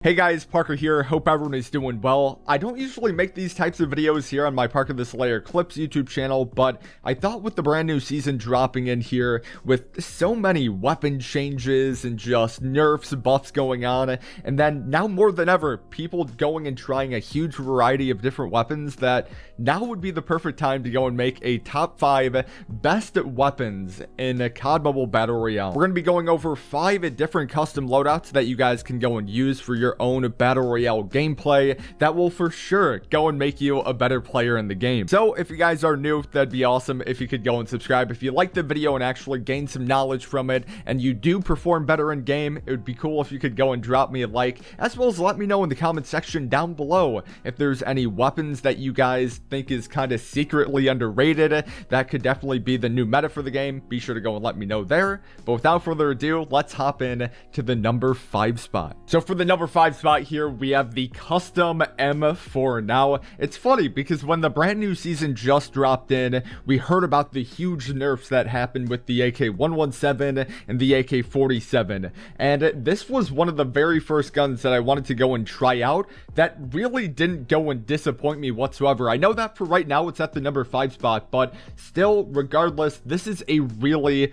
Hey guys, Parker here. Hope everyone is doing well. I don't usually make these types of videos here on my Parker the Slayer Clips YouTube channel, but I thought with the brand new season dropping in here, with so many weapon changes and just nerfs, buffs going on, and then now more than ever, people going and trying a huge variety of different weapons, that now would be the perfect time to go and make a top 5 best weapons in a COD Mobile Battle Royale. We're going to be going over 5 different custom loadouts that you guys can go and use for your own battle royale gameplay that will for sure go and make you a better player in the game. So if you guys are new, that'd be awesome if you could go and subscribe. If you like the video and actually gain some knowledge from it and you do perform better in game, it would be cool if you could go and drop me a like, as well as let me know in the comment section down below if there's any weapons that you guys think is kind of secretly underrated that could definitely be the new meta for the game. Be sure to go and let me know there. But without further ado, let's hop in to the number 5 spot. So for the number 5 spot here, we have the custom M4. Now, it's funny because when the brand new season just dropped in, we heard about the huge nerfs that happened with the AK-117 and the AK-47. And this was one of the very first guns that I wanted to go and try out that really didn't go and disappoint me whatsoever. I know that for right now it's at the number 5 spot, but still, regardless, this is a really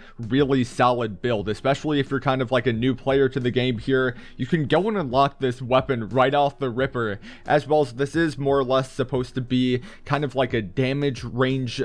solid build, especially if you're kind of like a new player to the game here. You can go and unlock this weapon right off the ripper, as well as this is more or less supposed to be kind of like a damage range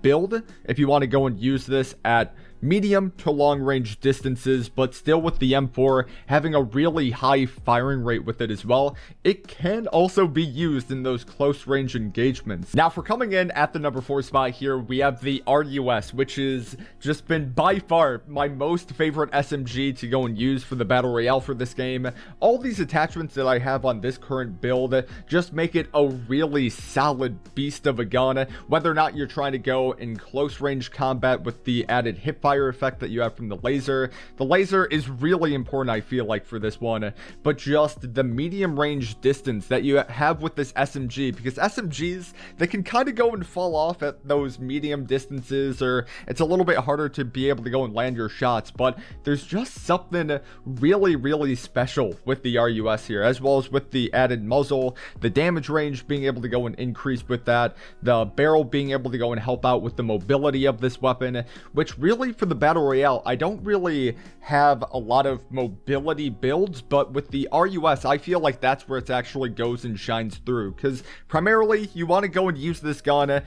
build if you want to go and use this at medium to long range distances, but still with the M4 having a really high firing rate with it as well. It can also be used in those close range engagements. Now, for coming in at the number 4 spot here, we have the RUS, which has just been by far my most favorite SMG to go and use for the Battle Royale for this game. All these attachments that I have on this current build just make it a really solid beast of a gun, whether or not you're trying to go in close range combat with the added hipfire effect that you have from the laser. The laser is really important, I feel like, for this one, but just the medium range distance that you have with this SMG, because SMGs, they can kind of go and fall off at those medium distances, or it's a little bit harder to be able to go and land your shots, but there's just something really special with the RUS here, as well as with the added muzzle, the damage range being able to go and increase with that, the barrel being able to go and help out with the mobility of this weapon, which really for the Battle Royale, I don't really have a lot of mobility builds, but with the RUS, I feel like that's where it actually goes and shines through, because primarily you want to go and use this gun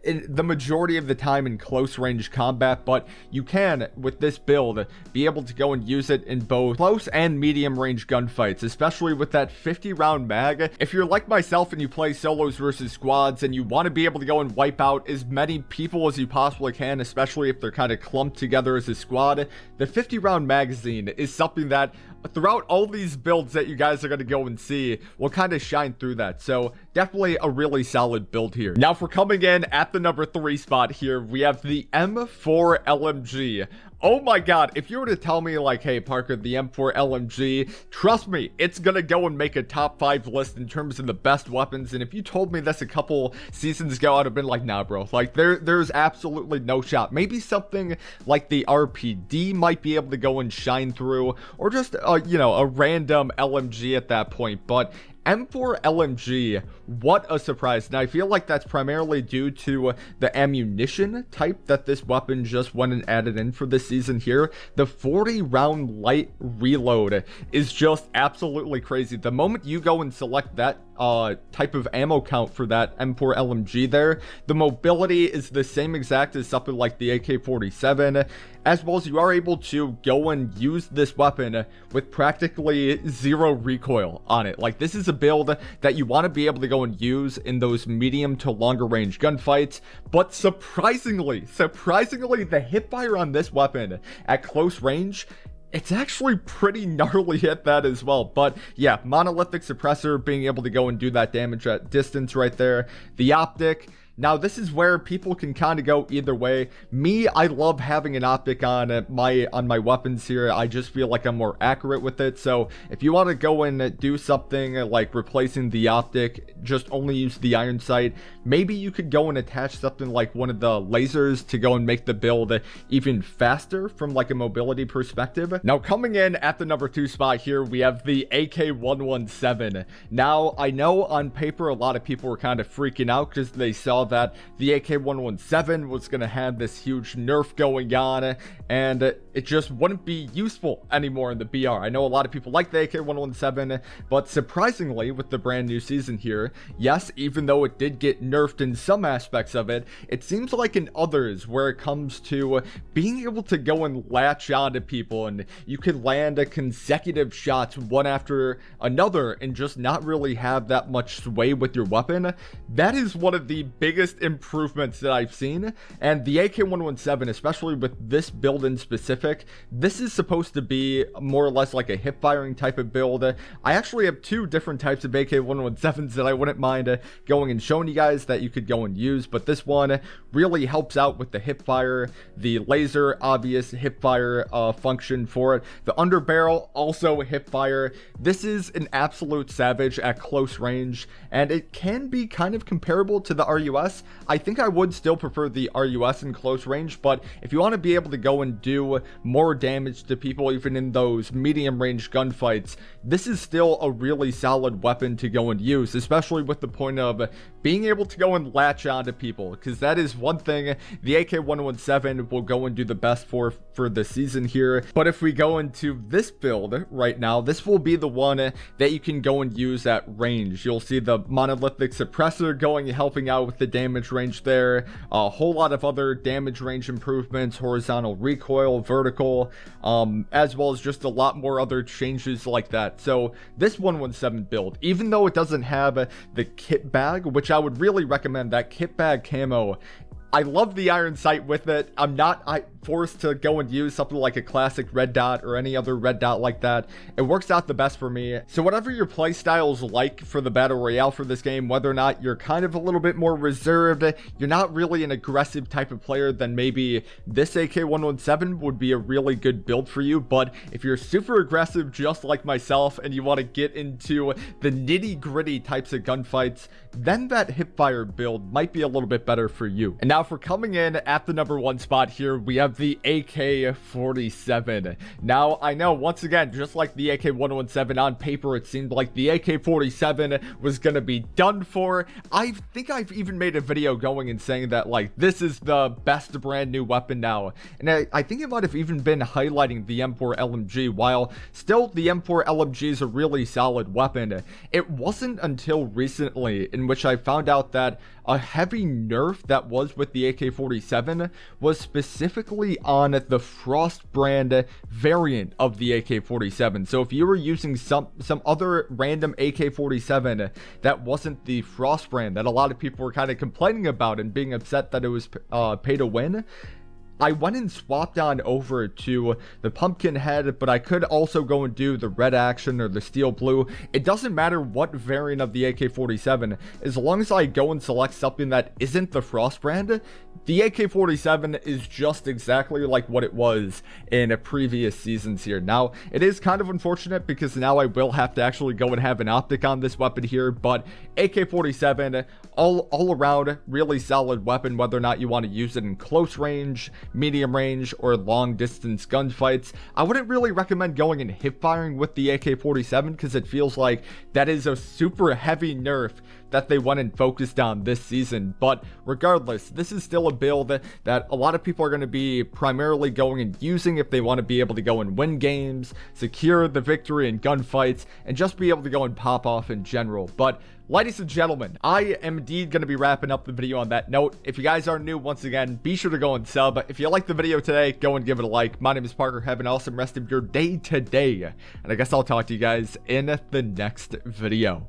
in the majority of the time in close range combat, but you can, with this build, be able to go and use it in both close and medium range gunfights, especially with that 50 round mag. If you're like myself and you play solos versus squads and you want to be able to go and wipe out as many people as you possibly can, especially if they're kind of clumped together as a squad, the 50 round magazine is something that throughout all these builds that you guys are going to go and see will kind of shine through that. So definitely a really solid build here. Now, for coming in at the number 3 spot here, we have the M4 LMG. Oh my god, if you were to tell me like, hey Parker, the M4 LMG, trust me, it's gonna go and make a top 5 list in terms of the best weapons, and if you told me this a couple seasons ago, I'd have been like, nah bro, like there's absolutely no shot. Maybe something like the RPD might be able to go and shine through, or just you know, a random LMG at that point, but M4 LMG, what a surprise. And I feel like that's primarily due to the ammunition type that this weapon just went and added in for this season here. The 40 round light reload is just absolutely crazy. The moment you go and select that type of ammo count for that M4 LMG there, the mobility is the same exact as something like the AK-47, as well as you are able to go and use this weapon with practically 0 recoil on it. Like, this is a build that you want to be able to go and use in those medium to longer range gunfights, but surprisingly, the hipfire on this weapon at close range, it's actually pretty gnarly at that as well. But yeah, monolithic suppressor being able to go and do that damage at distance right there. The optic, Now, this is where people can kind of go either way. Me, I love having an optic on my weapons here. I just feel like I'm more accurate with it. So if you want to go and do something like replacing the optic, just only use the iron sight. Maybe you could go and attach something like one of the lasers to go and make the build even faster from like a mobility perspective. Now, coming in at the number 2 spot here, we have the AK-117. Now, I know on paper a lot of people were kind of freaking out because they saw that the AK-117 was going to have this huge nerf going on, and it just wouldn't be useful anymore in the BR. I know a lot of people like the AK-117, but surprisingly, with the brand new season here, yes, even though it did get nerfed in some aspects of it, it seems like in others, where it comes to being able to go and latch onto people, and you can land consecutive shots one after another and just not really have that much sway with your weapon. That is one of the biggest improvements that I've seen, and the AK-117, especially with this build in specific, this is supposed to be more or less like a hip firing type of build. I actually have 2 different types of AK-117s that I wouldn't mind going and showing you guys that you could go and use, but this one really helps out with the hip fire, the laser obvious hip fire function for it, the underbarrel also hip fire. This is an absolute savage at close range, and it can be kind of comparable to the RUS. I think I would still prefer the RUS in close range, but if you want to be able to go and do more damage to people even in those medium range gunfights, this is still a really solid weapon to go and use, especially with the point of being able to go and latch onto people, because that is one thing the AK-117 will go and do the best for the season here. But if we go into this build right now, this will be the one that you can go and use at range. You'll see the monolithic suppressor going and helping out with the damage range there, a whole lot of other damage range improvements, horizontal recoil, vertical, as well as just a lot more other changes like that. So this 117 build, even though it doesn't have the kit bag, which I would really recommend, that kit bag camo, I love the iron sight with it. I'm not forced to go and use something like a classic red dot or any other red dot like that. It works out the best for me. So whatever your play style is like for the battle royale for this game, whether or not you're kind of a little bit more reserved, you're not really an aggressive type of player, then maybe this AK-117 would be a really good build for you. But if you're super aggressive just like myself and you want to get into the nitty gritty types of gunfights, then that hipfire build might be a little bit better for you. And now for coming in at the number 1 spot here, we have the AK-47. Now, I know, once again, just like the AK-117, on paper, it seemed like the AK-47 was going to be done for. I think I've even made a video going and saying that, like, this is the best brand new weapon now. And I think it might have even been highlighting the M4 LMG. While still the M4 LMG is a really solid weapon, it wasn't until recently in which I found out that a heavy nerf that was with the AK-47 was specifically on the Frost brand variant of the AK-47. So if you were using some other random AK-47 that wasn't the Frost brand that a lot of people were kind of complaining about and being upset that it was pay to win, I went and swapped on over to the pumpkin head, but I could also go and do the red action or the steel blue. It doesn't matter what variant of the AK-47, as long as I go and select something that isn't the Frost brand, the AK-47 is just exactly like what it was in previous seasons here. Now, it is kind of unfortunate because now I will have to actually go and have an optic on this weapon here, but AK-47, all around, really solid weapon, whether or not you want to use it in close range, medium range, or long distance gunfights. I wouldn't really recommend going and hip firing with the AK-47 because it feels like that is a super heavy nerf that they went and focused on this season. But regardless, this is still a build that a lot of people are going to be primarily going and using if they want to be able to go and win games, secure the victory in gunfights, and just be able to go and pop off in general. But ladies and gentlemen, I am indeed going to be wrapping up the video on that note. If you guys are new, once again, be sure to go and sub. If you liked the video today, go and give it a like. My name is Parker. Have an awesome rest of your day today. And I guess I'll talk to you guys in the next video.